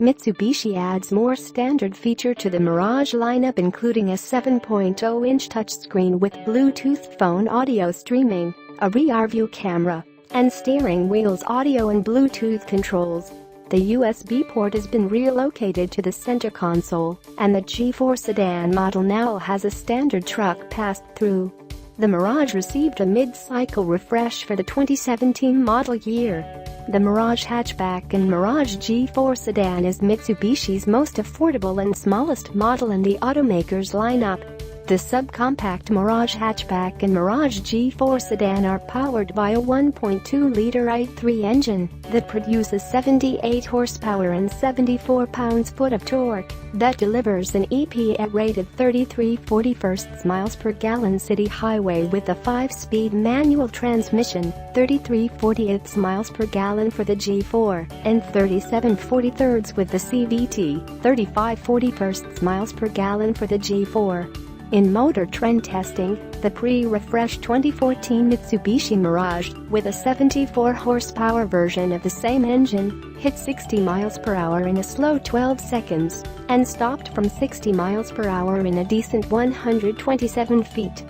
Mitsubishi adds more standard feature to the Mirage lineup, including a 7.0-inch touchscreen with Bluetooth phone audio streaming, a rearview camera, and steering wheel's audio and Bluetooth controls. The USB port has been relocated to the center console, and the G4 sedan model now has a standard truck pass-through. The Mirage received a mid-cycle refresh for the 2017 model year. The Mirage hatchback and Mirage G4 sedan is Mitsubishi's most affordable and smallest model in the automaker's lineup. The subcompact Mirage hatchback and Mirage G4 sedan are powered by a 1.2-liter i3 engine that produces 78 horsepower and 74 pounds-foot of torque that delivers an EPA rated 33.41 miles per gallon city highway with a 5-speed manual transmission, 33.48 miles per gallon for the G4, and 37.43 with the CVT, 35.41 miles per gallon for the G4. In Motor Trend testing, the pre-refreshed 2014 Mitsubishi Mirage, with a 74-horsepower version of the same engine, hit 60 miles per hour in a slow 12 seconds and stopped from 60 miles per hour in a decent 127 feet.